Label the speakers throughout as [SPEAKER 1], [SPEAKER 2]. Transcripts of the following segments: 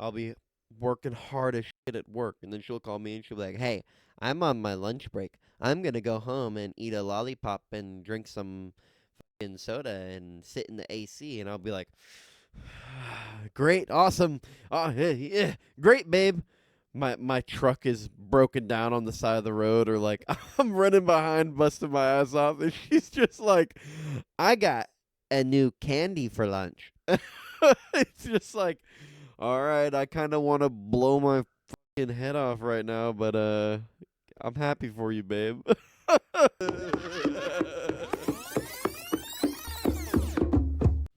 [SPEAKER 1] I'll be working hard as shit at work, and then she'll call me and she'll be like, "Hey, I'm on my lunch break. I'm gonna go home and eat a lollipop and drink some fucking soda and sit in the AC." And I'll be like, "Great, awesome, yeah, great, babe." My truck is broken down on the side of the road, or like I'm running behind, busting my ass off, and she's just like, "I got a new candy for lunch." It's just like, all right, I kind of want to blow my fucking head off right now, but I'm happy for you, babe.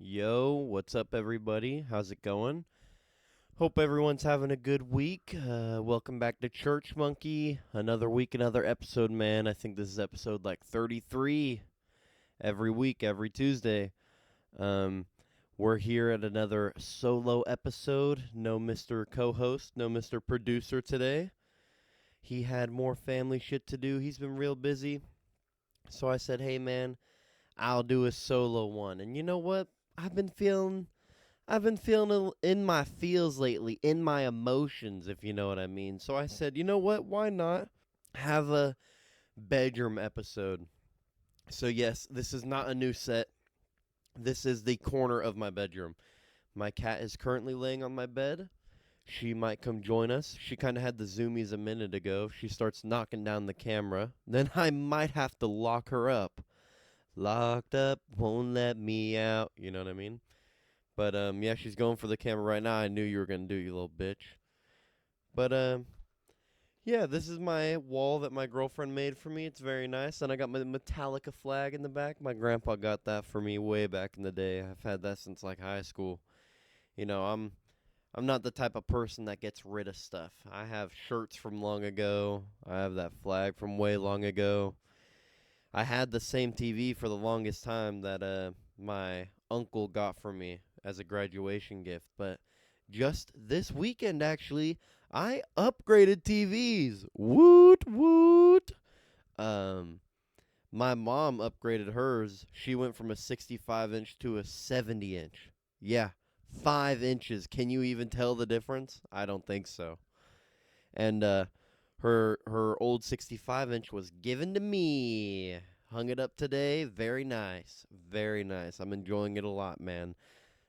[SPEAKER 1] Yo, what's up, everybody? How's it going? Hope everyone's having a good week. Welcome back to ChurchMunky. Another week, another episode, man. I think this is episode like 33. Every week, every Tuesday. Um, we're here at another solo episode. No Mr. Co-host, no Mr. Producer today. He had more family shit to do. He's been real busy. So I said, "Hey man, I'll do a solo one." And you know what? I've been feeling in my feels lately, in my emotions, if you know what I mean. So I said, "You know what? Why not have a bedroom episode?" So yes, this is not a new set. This is the corner of my bedroom. My cat is currently laying on my bed. She might come join us. She kind of had the zoomies a minute ago. If she starts knocking down the camera, then I might have to lock her up. Locked up, won't let me out. You know what I mean? But yeah, she's going for the camera right now. I knew you were gonna do, you little bitch. But yeah, this is my wall that my girlfriend made for me. It's very nice, and I got my Metallica flag in the back. My grandpa got that for me way back in the day. I've had that since like high school. You know, I'm not the type of person that gets rid of stuff. I have shirts from long ago. I have that flag from way long ago. I had the same TV for the longest time that my uncle got for me as a graduation gift, but just this weekend actually, I upgraded TVs. Woot woot. Um my mom upgraded hers. She went from a 65-inch to a 70-inch. Yeah, 5 inches. Can you even tell the difference? I don't think so. And her old 65-inch was given to me. Hung it up today. Very nice. Very nice. I'm enjoying it a lot, man.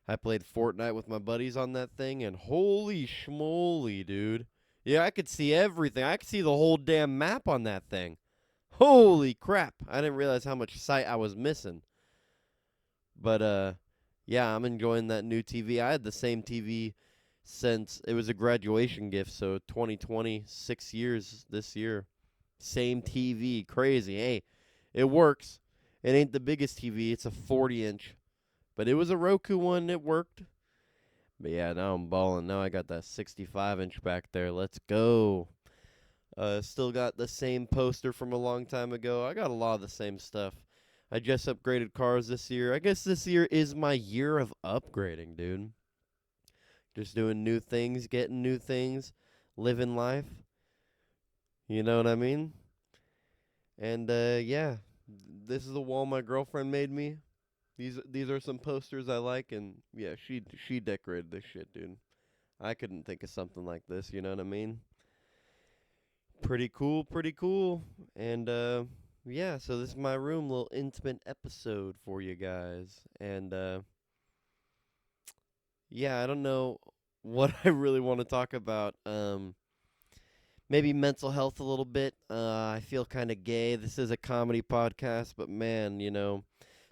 [SPEAKER 1] I played Fortnite with my buddies on that thing, and holy schmoly, dude. Yeah, I could see everything. I could see the whole damn map on that thing. Holy crap. I didn't realize how much sight I was missing. But yeah, I'm enjoying that new TV. I had the same TV since it was a graduation gift, so 2020, 6 years this year. Same TV, crazy. Hey, it works. It ain't the biggest TV, it's a 40-inch. But it was a Roku one, it worked. But yeah, now I'm balling. Now I got that 65-inch back there. Let's go. Still got the same poster from a long time ago. I got a lot of the same stuff. I just upgraded cars this year. I guess this year is my year of upgrading, dude. Just doing new things, getting new things, living life. You know what I mean? And yeah, this is the wall my girlfriend made me. These are some posters I like, and yeah, she decorated this shit, dude. I couldn't think of something like this. You know what I mean? Pretty cool, pretty cool. And yeah, so this is my room, little intimate episode for you guys. And yeah, I don't know what I really want to talk about. Maybe mental health a little bit. I feel kind of gay. This is a comedy podcast, but man,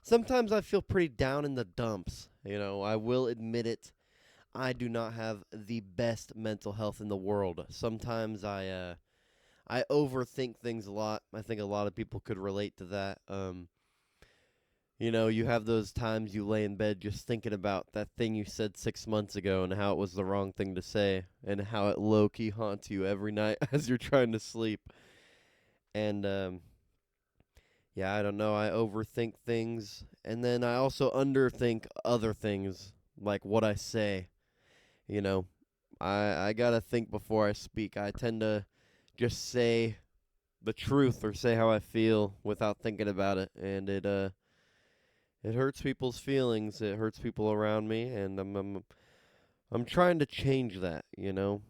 [SPEAKER 1] sometimes I feel pretty down in the dumps. I will admit it. I do not have the best mental health in the world. Sometimes I overthink things a lot. I think a lot of people could relate to that. You have those times you lay in bed just thinking about that thing you said 6 months ago and how it was the wrong thing to say and how it low-key haunts you every night as you're trying to sleep. And, yeah, I don't know. I overthink things. And then I also underthink other things, like what I say. You know, I gotta think before I speak. I tend to just say the truth or say how I feel without thinking about it, and it hurts people's feelings. It hurts people around me, and I'm I'm trying to change that, you know?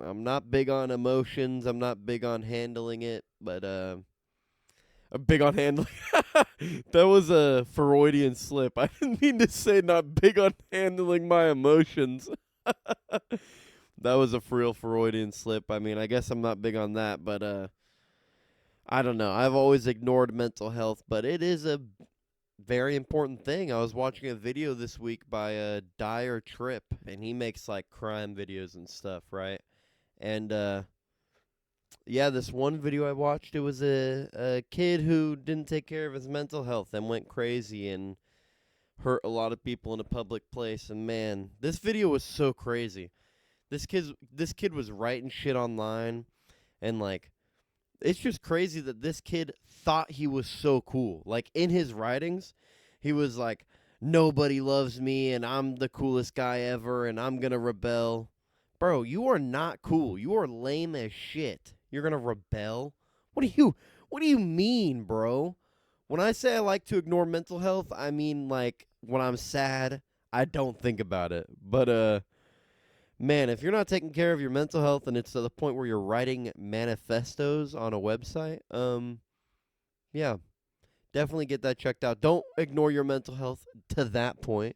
[SPEAKER 1] I'm not big on emotions. I'm not big on handling it, but I'm big on handling. That was a Freudian slip. I didn't mean to say not big on handling my emotions. That was a real Freudian slip. I mean, I guess I'm not big on that, but I don't know. I've always ignored mental health, but it is a very important thing. I was watching a video this week by Dire Trip, and he makes like crime videos and stuff, right? And yeah, this one video I watched, it was a kid who didn't take care of his mental health and went crazy and hurt a lot of people in a public place. And man, this video was so crazy. This kid was writing shit online, and like, it's just crazy that this kid thought he was so cool. Like, in his writings, he was like, nobody loves me and I'm the coolest guy ever and I'm gonna rebel. Bro, you are not cool. You are lame as shit. You're gonna rebel? What do you mean, bro? When I say I like to ignore mental health, I mean like when I'm sad, I don't think about it. But man, if you're not taking care of your mental health and it's to the point where you're writing manifestos on a website, yeah, definitely get that checked out. Don't ignore your mental health to that point.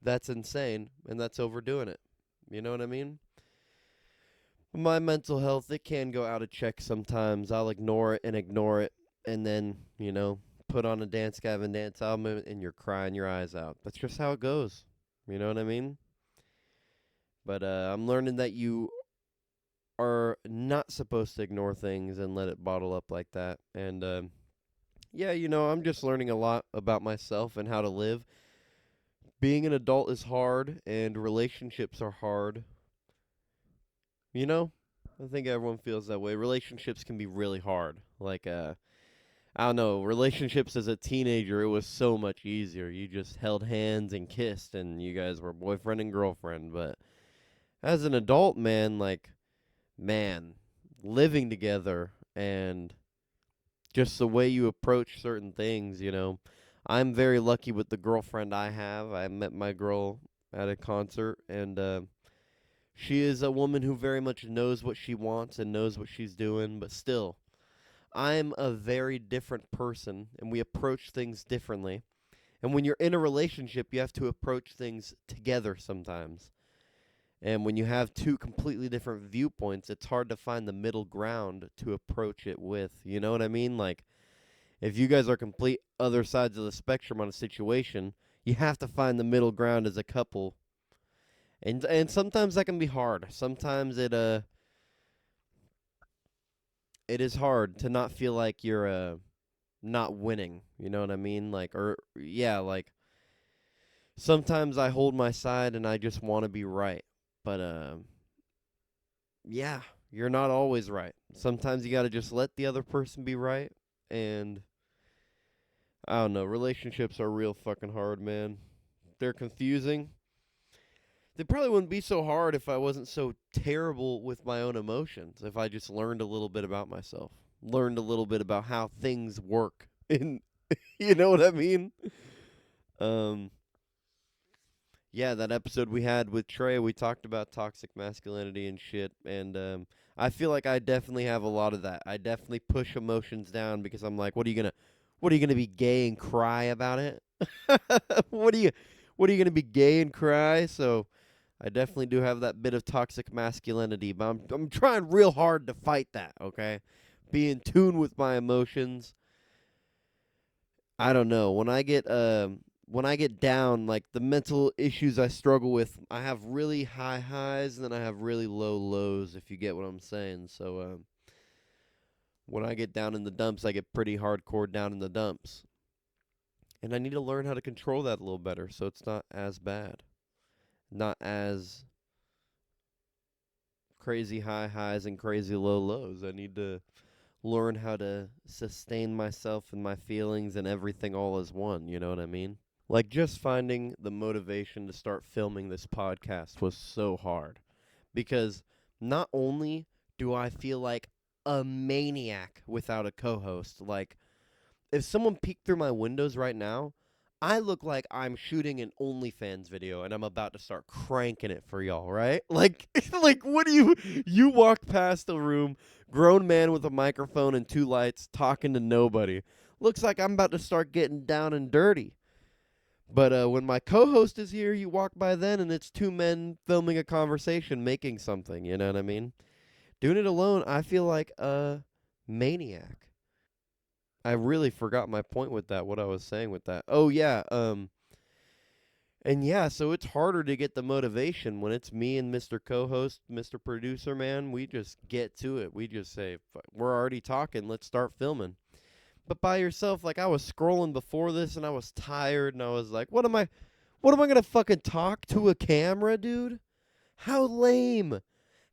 [SPEAKER 1] That's insane, and that's overdoing it. You know what I mean? My mental health, it can go out of check sometimes. I'll ignore it, and then, put on a Dance Gavin Dance album and you're crying your eyes out. That's just how it goes. You know what I mean? But I'm learning that you are not supposed to ignore things and let it bottle up like that. And yeah, I'm just learning a lot about myself and how to live. Being an adult is hard, and relationships are hard. You know, I think everyone feels that way. Relationships can be really hard. Like, I don't know, relationships as a teenager, it was so much easier. You just held hands and kissed, and you guys were boyfriend and girlfriend. But as an adult, man, living together and just the way you approach certain things, I'm very lucky with the girlfriend I have. I met my girl at a concert, and she is a woman who very much knows what she wants and knows what she's doing, but still, I'm a very different person, and we approach things differently. And when you're in a relationship, you have to approach things together sometimes. And when you have two completely different viewpoints, it's hard to find the middle ground to approach it with. You know what I mean? Like, if you guys are complete other sides of the spectrum on a situation, you have to find the middle ground as a couple. And sometimes that can be hard. Sometimes it is hard to not feel like you're not winning. You know what I mean? Like, or yeah, like, sometimes I hold my side and I just want to be right. But yeah, you're not always right. Sometimes you got to just let the other person be right. And I don't know, relationships are real fucking hard, man. They're confusing. They probably wouldn't be so hard if I wasn't so terrible with my own emotions. If I just learned a little bit about myself, learned a little bit about how things work. And you know what I mean? Um yeah, that episode we had with Trey, we talked about toxic masculinity and shit, and I feel like I definitely have a lot of that. I definitely push emotions down because I'm like, what are you gonna be gay and cry about it? what are you what are you gonna be gay and cry? So I definitely do have that bit of toxic masculinity, but I'm trying real hard to fight that, okay? Be in tune with my emotions. I don't know. When I get down, like the mental issues I struggle with, I have really high highs and then I have really low lows, if you get what I'm saying. So when I get down in the dumps, I get pretty hardcore down in the dumps. And I need to learn how to control that a little better so it's not as bad. Not as crazy high highs and crazy low lows. I need to learn how to sustain myself and my feelings and everything all as one, you know what I mean? Like, just finding the motivation to start filming this podcast was so hard because not only do I feel like a maniac without a co-host, like if someone peeked through my windows right now, I look like I'm shooting an OnlyFans video and I'm about to start cranking it for y'all, right? Like, like what do you walk past a room, grown man with a microphone and two lights, talking to nobody. Looks like I'm about to start getting down and dirty. But when my co-host is here, you walk by then and it's two men filming a conversation, making something. You know what I mean? Doing it alone, I feel like a maniac. I really forgot my point with that, what I was saying with that. Oh yeah, and yeah, so it's harder to get the motivation when it's me and Mr. Co-host, Mr. Producer man, we just get to it. We just say, we're already talking, let's start filming. But by yourself, like I was scrolling before this and I was tired and I was like, what am I going to fucking talk to a camera, dude? How lame.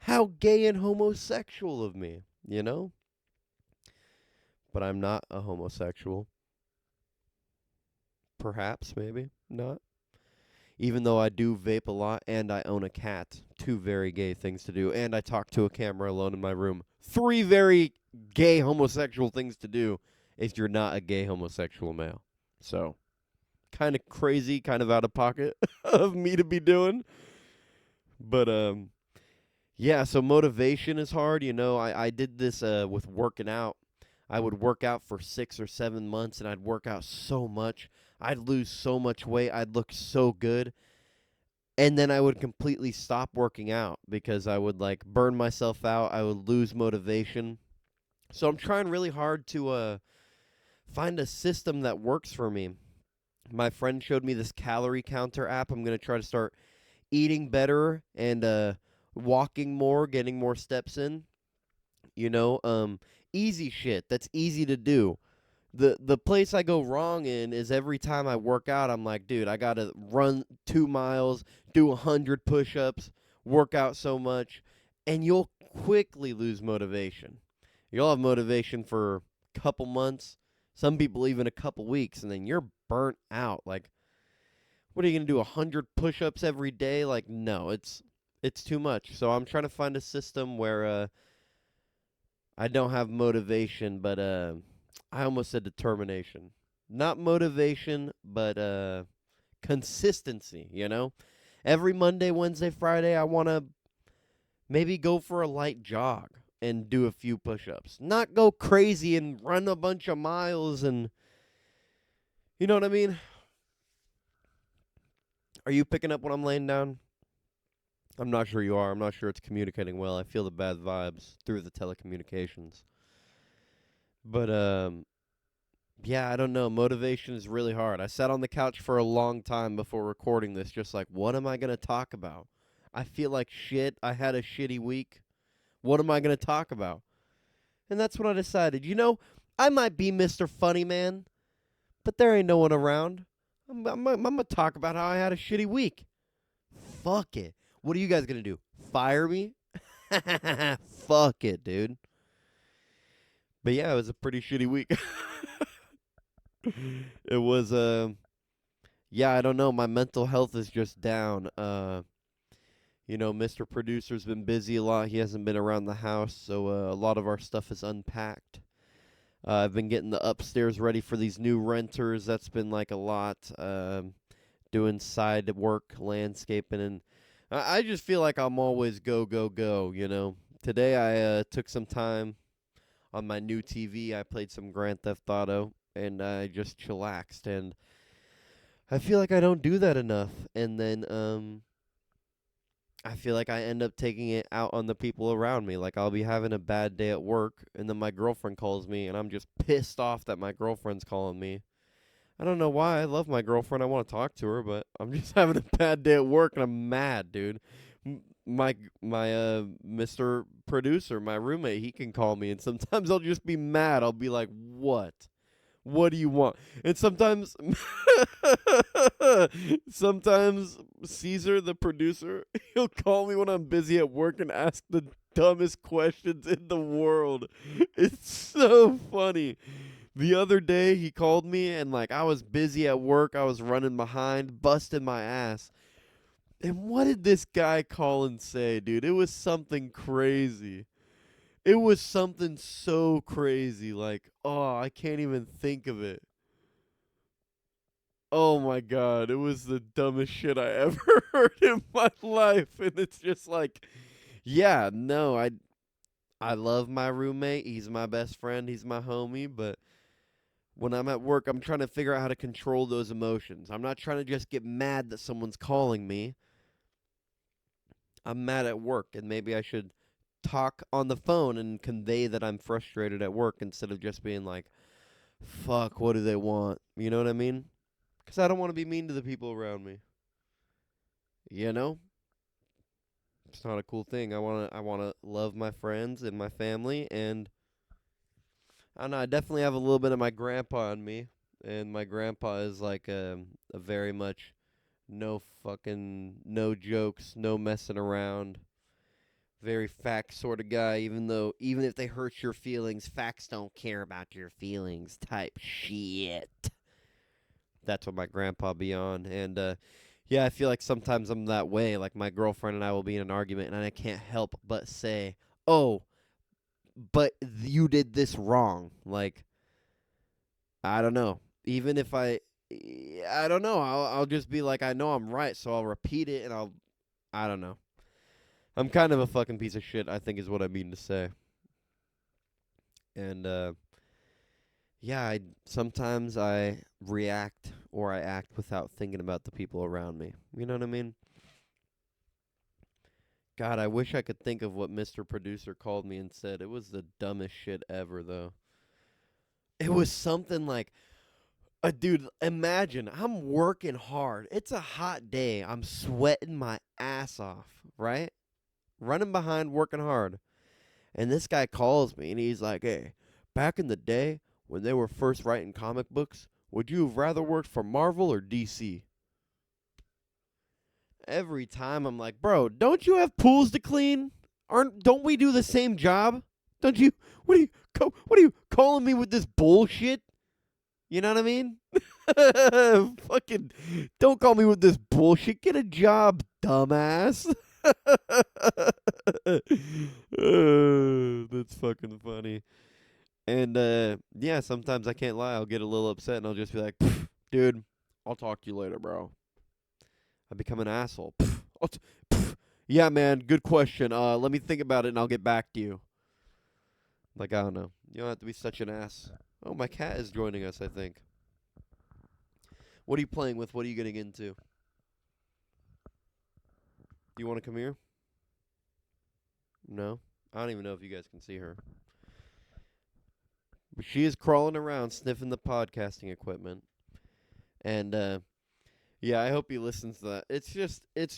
[SPEAKER 1] How gay and homosexual of me, you know? But I'm not a homosexual. Perhaps, maybe, not. Even though I do vape a lot and I own a cat. Two very gay things to do. And I talk to a camera alone in my room. Three very gay homosexual things to do if you're not a gay homosexual male. So, kind of crazy, kind of out of pocket of me to be doing. But, yeah, so motivation is hard. You know, I did this with working out. I would work out for 6 or 7 months, and I'd work out so much. I'd lose so much weight. I'd look so good. And then I would completely stop working out because I would, like, burn myself out. I would lose motivation. So I'm trying really hard to find a system that works for me. My friend showed me this calorie counter app. I'm going to try to start eating better and walking more, getting more steps in. You know, easy shit. That's easy to do. The place I go wrong in is every time I work out, I'm like, dude, I gotta run 2 miles, do 100 push-ups, work out so much, and you'll quickly lose motivation. You'll have motivation for a couple months, some people even a couple weeks, and then you're burnt out. Like, what are you gonna do? 100 push-ups every day? Like, no, it's too much. So I'm trying to find a system where I don't have motivation, but I almost said determination. Not motivation, but consistency, you know? Every Monday, Wednesday, Friday, I want to maybe go for a light jog and do a few push-ups. Not go crazy and run a bunch of miles and you know what I mean? Are you picking up when I'm laying down? I'm not sure you are. I'm not sure it's communicating well. I feel the bad vibes through the telecommunications. But yeah, I don't know. Motivation is really hard. I sat on the couch for a long time before recording this, just like, what am I going to talk about? I feel like shit. I had a shitty week. What am I going to talk about? And that's what I decided. You know, I might be Mr. Funny Man, but there ain't no one around. I'm going to talk about how I had a shitty week. Fuck it. What are you guys going to do? Fire me? Fuck it, dude. But yeah, it was a pretty shitty week. It was yeah, I don't know, my mental health is just down. You know, Mr. Producer's been busy a lot. He hasn't been around the house, so a lot of our stuff is unpacked. I've been getting the upstairs ready for these new renters. That's been like a lot. Doing side work, landscaping, and I just feel like I'm always go, go, go, you know. Today I took some time on my new TV. I played some Grand Theft Auto, and I just chillaxed, and I feel like I don't do that enough. And then I feel like I end up taking it out on the people around me. Like I'll be having a bad day at work, and then my girlfriend calls me, and I'm just pissed off that my girlfriend's calling me. I don't know why. I love my girlfriend. I want to talk to her, but I'm just having a bad day at work, and I'm mad, dude. My Mr. Producer, my roommate, he can call me, and sometimes I'll just be mad. I'll be like, "What? What do you want?" And sometimes, sometimes Caesar, the producer, he'll call me when I'm busy at work and ask the dumbest questions in the world. It's so funny. The other day, he called me, and, like, I was busy at work. I was running behind, busting my ass. And what did this guy call and say, dude? It was something crazy. It was something so crazy. Like, oh, I can't even think of it. Oh my god, it was the dumbest shit I ever heard in my life, and it's just like, yeah, no, I love my roommate. He's my best friend. He's my homie, but when I'm at work, I'm trying to figure out how to control those emotions. I'm not trying to just get mad that someone's calling me. I'm mad at work, and maybe I should talk on the phone and convey that I'm frustrated at work instead of just being like, fuck, what do they want? You know what I mean? Because I don't want to be mean to the people around me. You know? It's not a cool thing. I wanna love my friends and my family, and I don't know, I definitely have a little bit of my grandpa in me, and my grandpa is like a very much no jokes, no messing around, very fact sort of guy, even if they hurt your feelings, facts don't care about your feelings type shit. That's what my grandpa be on. And yeah, I feel like sometimes I'm that way. Like my girlfriend and I will be in an argument, and I can't help but say, "Oh, but you did this wrong." Like I don't know. Even if I don't know. I'll just be like, I know I'm right, so I'll repeat it, and I don't know. I'm kind of a fucking piece of shit, I think is what I mean to say. And yeah, sometimes I react or I act without thinking about the people around me. You know what I mean? God, I wish I could think of what Mr. Producer called me and said. It was the dumbest shit ever, though. It was something like, dude, imagine I'm working hard. It's a hot day. I'm sweating my ass off, right? Running behind, working hard. And this guy calls me and he's like, hey, back in the day when they were first writing comic books, would you have rather worked for Marvel or DC? Every time I'm like, bro, don't you have pools to clean? Don't we do the same job? Don't you? What are you calling me with this bullshit? You know what I mean? Fucking don't call me with this bullshit. Get a job, dumbass. That's fucking funny. And yeah, sometimes I can't lie. I'll get a little upset and I'll just be like, dude, I'll talk to you later, bro. I become an asshole. Yeah, man, good question. Let me think about it and I'll get back to you. Like, I don't know. You don't have to be such an ass. Oh, my cat is joining us, I think. What are you playing with? What are you getting into? Do you want to come here? No? I don't even know if you guys can see her. But she is crawling around sniffing the podcasting equipment. And yeah, I hope he listens to that. It's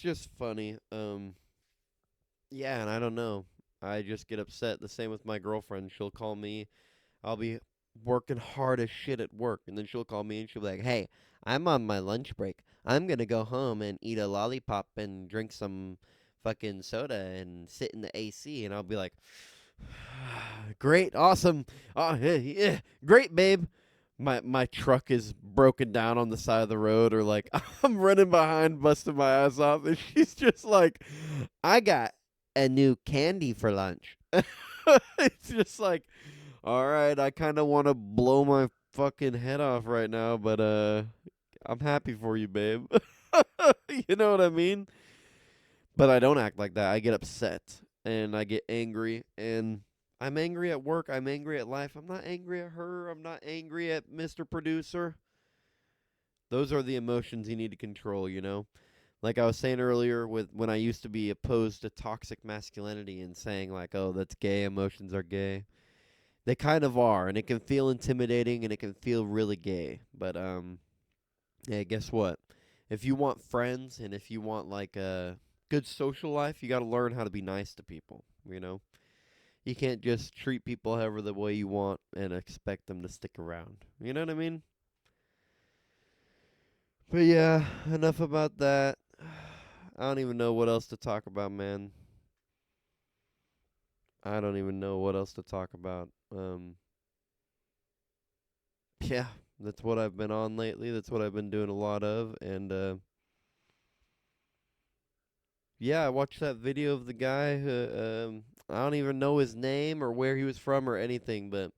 [SPEAKER 1] just funny. Yeah, and I don't know. I just get upset. The same with my girlfriend. She'll call me. I'll be working hard as shit at work, and then she'll call me and she'll be like, "Hey, I'm on my lunch break. I'm gonna go home and eat a lollipop and drink some fucking soda and sit in the AC." And I'll be like, "Great, awesome, yeah, great, babe." My truck is broken down on the side of the road, or like I'm running behind, busting my ass off, and she's just like, "I got a new candy for lunch." It's just like, all right, I kind of want to blow my fucking head off right now, but I'm happy for you, babe. You know what I mean? But I don't act like that. I get upset and I get angry, and I'm angry at work. I'm angry at life. I'm not angry at her. I'm not angry at Mr. Producer. Those are the emotions you need to control, you know? Like I was saying earlier, with when I used to be opposed to toxic masculinity and saying like, "Oh, that's gay. Emotions are gay." They kind of are, and it can feel intimidating and it can feel really gay. But yeah, guess what? If you want friends and if you want like a good social life, you got to learn how to be nice to people, you know? You can't just treat people however the way you want and expect them to stick around. You know what I mean? But yeah, enough about that. I don't even know what else to talk about, man. I don't even know what else to talk about. Yeah, that's what I've been on lately. That's what I've been doing a lot of. And yeah, I watched that video of the guy who I don't even know his name or where he was from or anything, but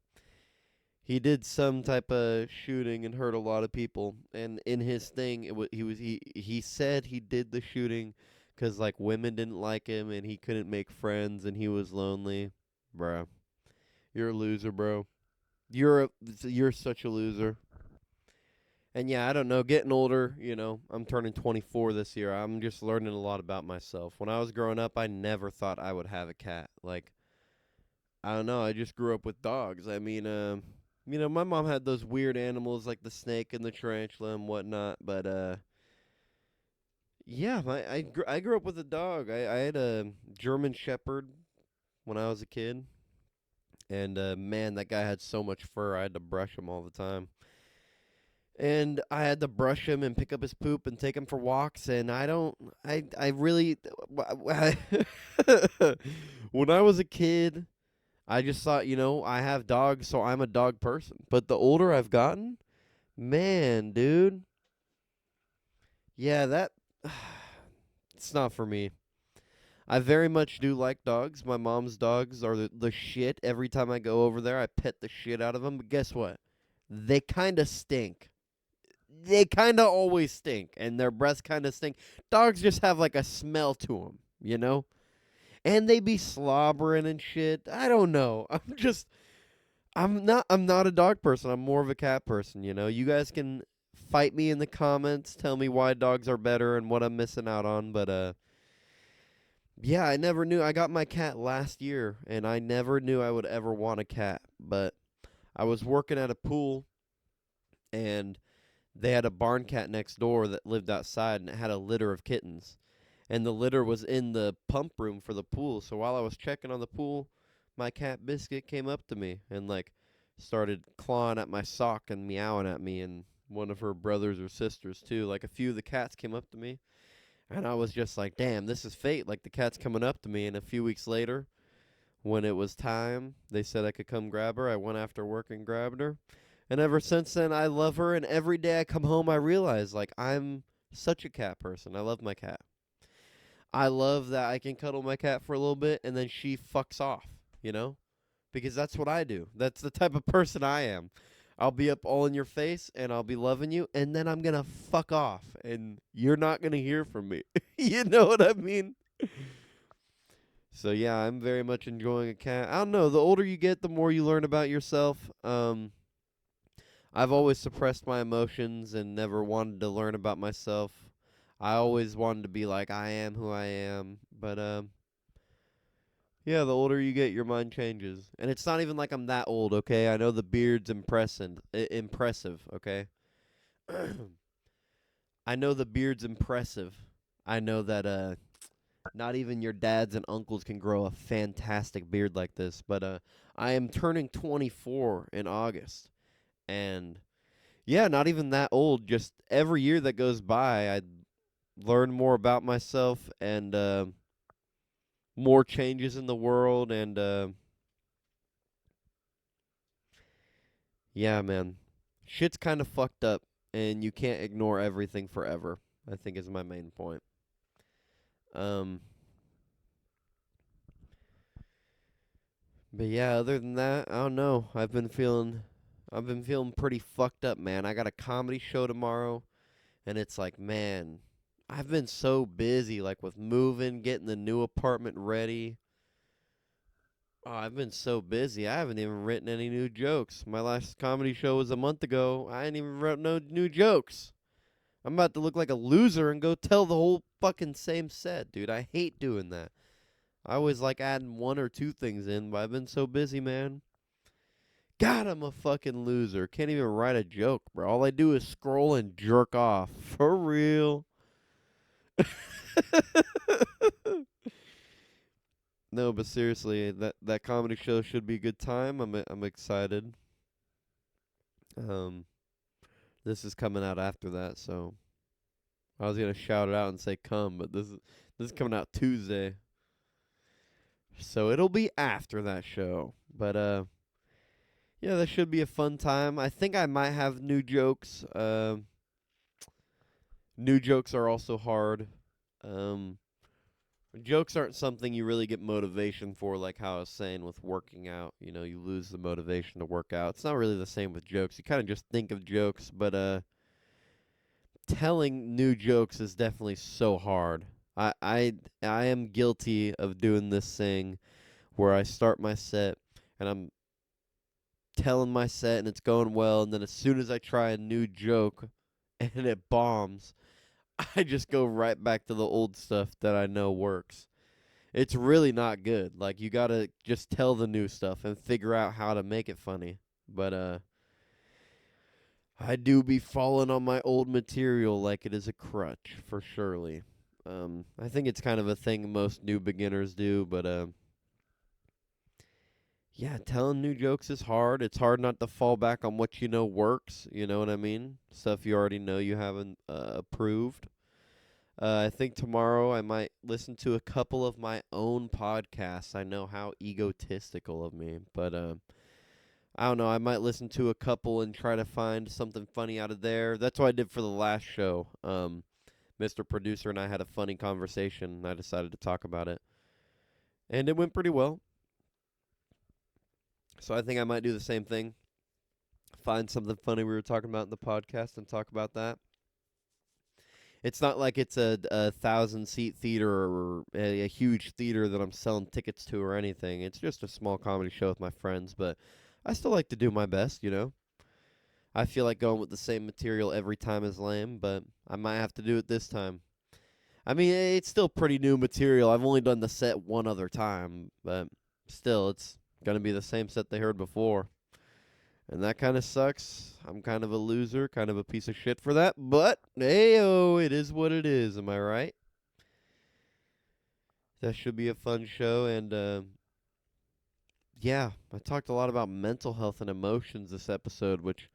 [SPEAKER 1] He did some type of shooting and hurt a lot of people. And in his thing, he said he did the shooting because like women didn't like him and he couldn't make friends and he was lonely. Bruh, you're a loser, bro. You're such a loser. And yeah, I don't know. Getting older, I'm turning 24 this year. I'm just learning a lot about myself. When I was growing up, I never thought I would have a cat. Like, I don't know. I just grew up with dogs. I mean, my mom had those weird animals like the snake and the tarantula and whatnot. But yeah, I grew up with a dog. I had a German Shepherd when I was a kid, and man, that guy had so much fur. I had to brush him all the time. And I had to brush him and pick up his poop and take him for walks. And I really, when I was a kid, I just thought, I have dogs, so I'm a dog person. But the older I've gotten, man, dude, yeah, it's not for me. I very much do like dogs. My mom's dogs are the shit. Every time I go over there, I pet the shit out of them. But guess what? They kind of stink. They kind of always stink, and their breaths kind of stink. Dogs just have like a smell to them. And they be slobbering and shit. I don't know. I'm not a dog person. I'm more of a cat person. You guys can fight me in the comments, tell me why dogs are better and what I'm missing out on. But yeah, I never knew. I got my cat last year, and I never knew I would ever want a cat. But I was working at a pool, and they had a barn cat next door that lived outside, and it had a litter of kittens. And the litter was in the pump room for the pool. So while I was checking on the pool, my cat Biscuit came up to me and like started clawing at my sock and meowing at me, and one of her brothers or sisters too. Like a few of the cats came up to me, and I was just like, "Damn, this is fate." Like the cat's coming up to me, and a few weeks later, when it was time, they said I could come grab her. I went after work and grabbed her. And ever since then, I love her. And every day I come home, I realize, like, I'm such a cat person. I love my cat. I love that I can cuddle my cat for a little bit and then she fucks off, you know? Because that's what I do. That's the type of person I am. I'll be up all in your face and I'll be loving you, and then I'm going to fuck off and you're not going to hear from me. You know what I mean? So yeah, I'm very much enjoying a cat. I don't know, the older you get, the more you learn about yourself. I've always suppressed my emotions and never wanted to learn about myself. I always wanted to be like, I am who I am. But yeah, the older you get, your mind changes. And it's not even like I'm that old, okay? I know the beard's impressive, okay? I know the beard's impressive. I know that not even your dads and uncles can grow a fantastic beard like this. But I am turning 24 in August. And yeah, not even that old. Just every year that goes by, I learn more about myself, and more changes in the world. And yeah, man, shit's kind of fucked up, and you can't ignore everything forever, I think is my main point. Um, but yeah, other than that, I don't know. I've been feeling pretty fucked up, man. I got a comedy show tomorrow, and it's like, man, I've been so busy, like with moving, getting the new apartment ready. Oh, I've been so busy. I haven't even written any new jokes. My last comedy show was a month ago. I ain't even wrote no new jokes. I'm about to look like a loser and go tell the whole fucking same set, dude. I hate doing that. I always like adding one or two things in, but I've been so busy, man. God, I'm a fucking loser. Can't even write a joke, bro. All I do is scroll and jerk off. For real. No, but seriously, that comedy show should be a good time. I'm excited. Um, this is coming out after that, so I was gonna shout it out and say come, but this is coming out Tuesday, so it'll be after that show. But yeah, that should be a fun time. I think I might have new jokes. New jokes are also hard. Um, Jokes aren't something you really get motivation for, like how I was saying with working out. You know, you lose the motivation to work out. It's not really the same with jokes. You kind of just think of jokes, but telling new jokes is definitely so hard. I am guilty of doing this thing where I start my set and I'm telling my set and it's going well, and then as soon as I try a new joke and it bombs, I just go right back to the old stuff that I know works. It's really not good. Like, you gotta just tell the new stuff and figure out how to make it funny. But I do be falling on my old material like it is a crutch, for surely. I think it's kind of a thing most new beginners do, but yeah, telling new jokes is hard. It's hard not to fall back on what you know works. You know what I mean? Stuff you already know you haven't approved. I think tomorrow I might listen to a couple of my own podcasts. I know how egotistical of me, but I don't know. I might listen to a couple and try to find something funny out of there. That's what I did for the last show. Mr. Producer and I had a funny conversation, and I decided to talk about it, and it went pretty well. So I think I might do the same thing. Find something funny we were talking about in the podcast and talk about that. It's not like it's a 1,000-seat theater or a huge theater that I'm selling tickets to or anything. It's just a small comedy show with my friends, but I still like to do my best, you know. I feel like going with the same material every time is lame, but I might have to do it this time. I mean, it's still pretty new material. I've only done the set one other time, but still, it's going to be the same set they heard before. And that kind of sucks. I'm kind of a loser, kind of a piece of shit for that. But, hey-oh, it is what it is. Am I right? That should be a fun show. And, yeah, I talked a lot about mental health and emotions this episode, which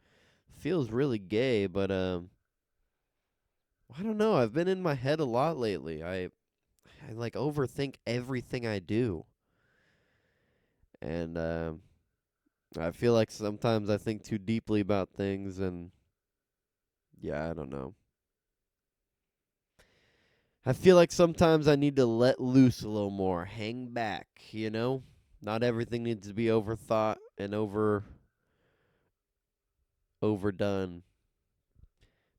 [SPEAKER 1] feels really gay. But, I don't know. I've been in my head a lot lately. I like, overthink everything I do. And, I feel like sometimes I think too deeply about things, and yeah, I don't know. I feel like sometimes I need to let loose a little more, hang back, you know? Not everything needs to be overthought and overdone.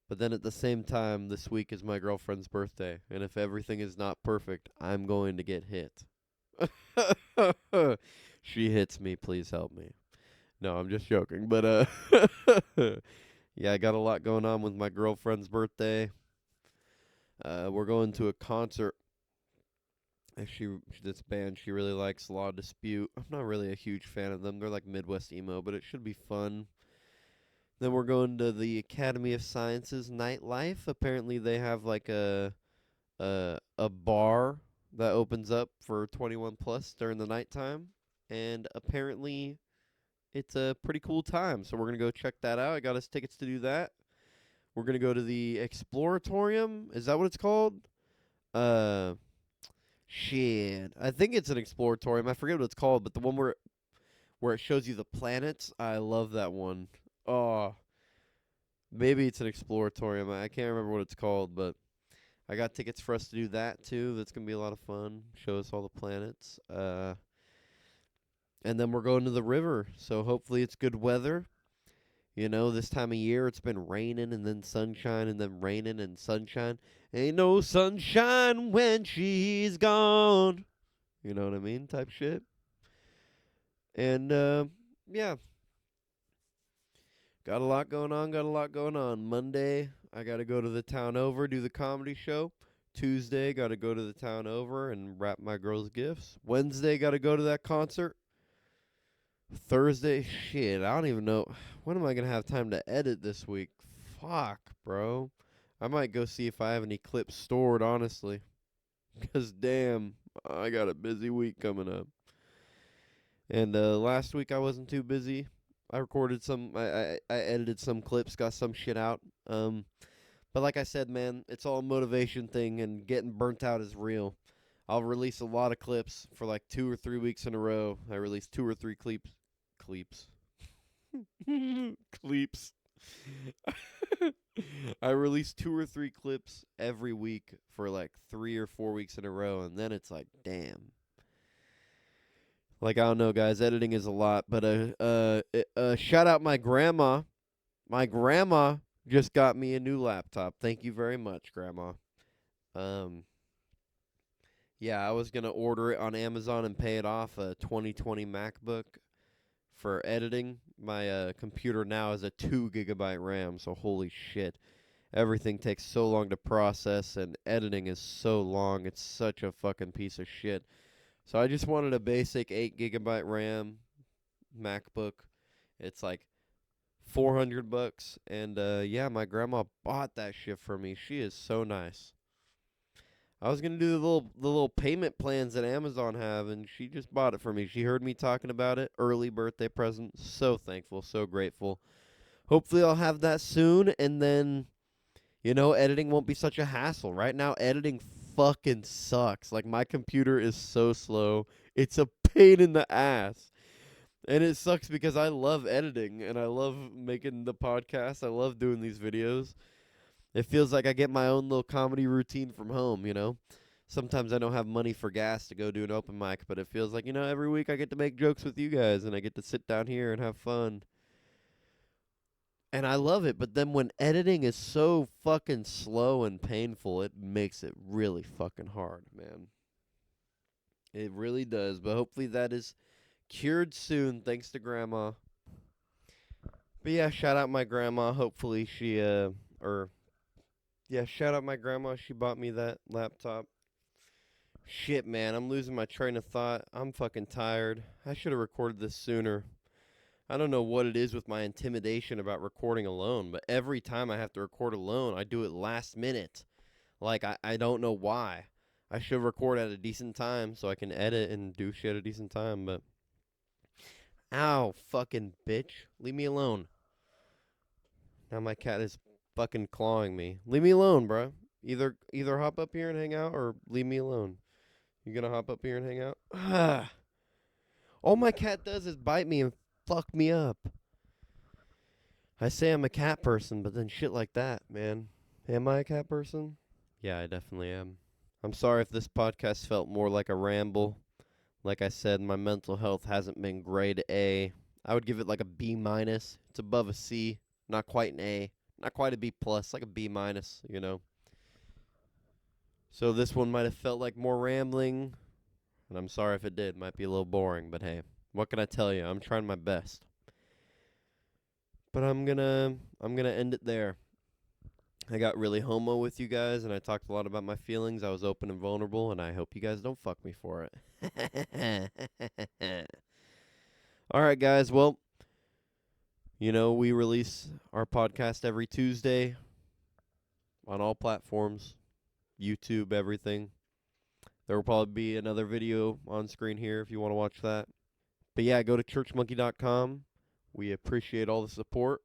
[SPEAKER 1] But then at the same time, this week is my girlfriend's birthday, and if everything is not perfect, I'm going to get hit. She hits me, please help me. No, I'm just joking, but yeah, I got a lot going on with my girlfriend's birthday. We're going to a concert. This band she really likes, Law Dispute. I'm not really a huge fan of them. They're like Midwest emo, but it should be fun. Then we're going to the Academy of Sciences nightlife. Apparently they have like a bar that opens up for 21 plus during the nighttime, and apparently it's a pretty cool time. So we're gonna go check that out. I got us tickets to do that. We're gonna go to the Exploratorium. Is that what it's called? Uh, Shit. I think it's an Exploratorium. I forget what it's called, but the one where it shows you the planets. I love that one. Oh, maybe it's an Exploratorium. I can't remember what it's called, but I got tickets for us to do that too. That's gonna be a lot of fun. Show us all the planets. And then we're going to the river. So hopefully it's good weather. You know, this time of year it's been raining and then sunshine and then raining and sunshine. Ain't no sunshine when she's gone. You know what I mean? Type shit. And yeah, got a lot going on. Got a lot going on. Monday, I got to go to the town over, do the comedy show. Tuesday, got to go to the town over and wrap my girl's gifts. Wednesday, got to go to that concert. Thursday, shit, I don't even know. When am I going to have time to edit this week? Fuck, bro. I might go see if I have any clips stored, honestly. Because, damn, I got a busy week coming up. And last week I wasn't too busy. I recorded some, I edited some clips, got some shit out. But like I said, man, it's all a motivation thing, and getting burnt out is real. I'll release a lot of clips for like 2 or 3 weeks in a row. I released 2 or 3 clips. Cleeps. I release 2 or 3 clips every week for like 3 or 4 weeks in a row, and then it's like, damn. Like, I don't know, guys. Editing is a lot, but shout out my grandma. My grandma just got me a new laptop. Thank you very much, Grandma. Um, yeah, I was gonna order it on Amazon and pay it off, a 2020 MacBook for editing. My computer now is a 2 GB RAM, so holy shit. Everything takes so long to process, and editing is so long. It's such a fucking piece of shit. So I just wanted a basic 8 GB RAM MacBook. It's like $400, and yeah, my grandma bought that shit for me. She is so nice. I was gonna do the little payment plans that Amazon have, and she just bought it for me. She heard me talking about it. Early birthday present. So thankful, so grateful. Hopefully I'll have that soon, and then editing won't be such a hassle. Right now, editing fucking sucks. Like, my computer is so slow. It's a pain in the ass. And it sucks because I love editing, and I love making the podcast. I love doing these videos. It feels like I get my own little comedy routine from home. Sometimes I don't have money for gas to go do an open mic, but it feels like, every week I get to make jokes with you guys, and I get to sit down here and have fun. And I love it, but then when editing is so fucking slow and painful, it makes it really fucking hard, man. It really does, but hopefully that is cured soon, thanks to Grandma. But yeah, shout out my grandma. Hopefully shout out my grandma. She bought me that laptop. Shit, man, I'm losing my train of thought. I'm fucking tired. I should have recorded this sooner. I don't know what it is with my intimidation about recording alone, but every time I have to record alone, I do it last minute. Like, I don't know why. I should record at a decent time so I can edit and do shit at a decent time, but... Ow, fucking bitch. Leave me alone. Now my cat is fucking clawing me. Leave me alone, bro. Either hop up here and hang out, or leave me alone. You gonna hop up here and hang out? All my cat does is bite me and fuck me up. I say I'm a cat person, but then shit like that, man. Am I a cat person? Yeah, I definitely am. I'm sorry if this podcast felt more like a ramble. Like I said, my mental health hasn't been grade A. I would give it like a B minus. It's above a C. Not quite an A. Not quite a B plus. Like a B minus. So this one might have felt like more rambling. And I'm sorry if it did. Might be a little boring, but hey. What can I tell you? I'm trying my best. But I'm gonna end it there. I got really homo with you guys, and I talked a lot about my feelings. I was open and vulnerable, and I hope you guys don't fuck me for it. All right, guys. Well, we release our podcast every Tuesday on all platforms, YouTube, everything. There will probably be another video on screen here if you want to watch that. But yeah, go to ChurchMunky.com. We appreciate all the support.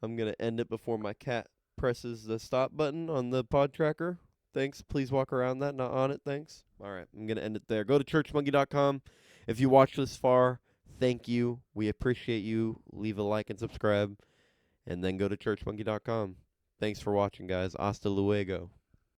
[SPEAKER 1] I'm going to end it before my cat presses the stop button on the pod tracker. Thanks. Please walk around that, not on it. Thanks. All right, I'm going to end it there. Go to ChurchMunky.com. If you watched this far, thank you. We appreciate you. Leave a like and subscribe. And then go to ChurchMunky.com. Thanks for watching, guys. Hasta luego.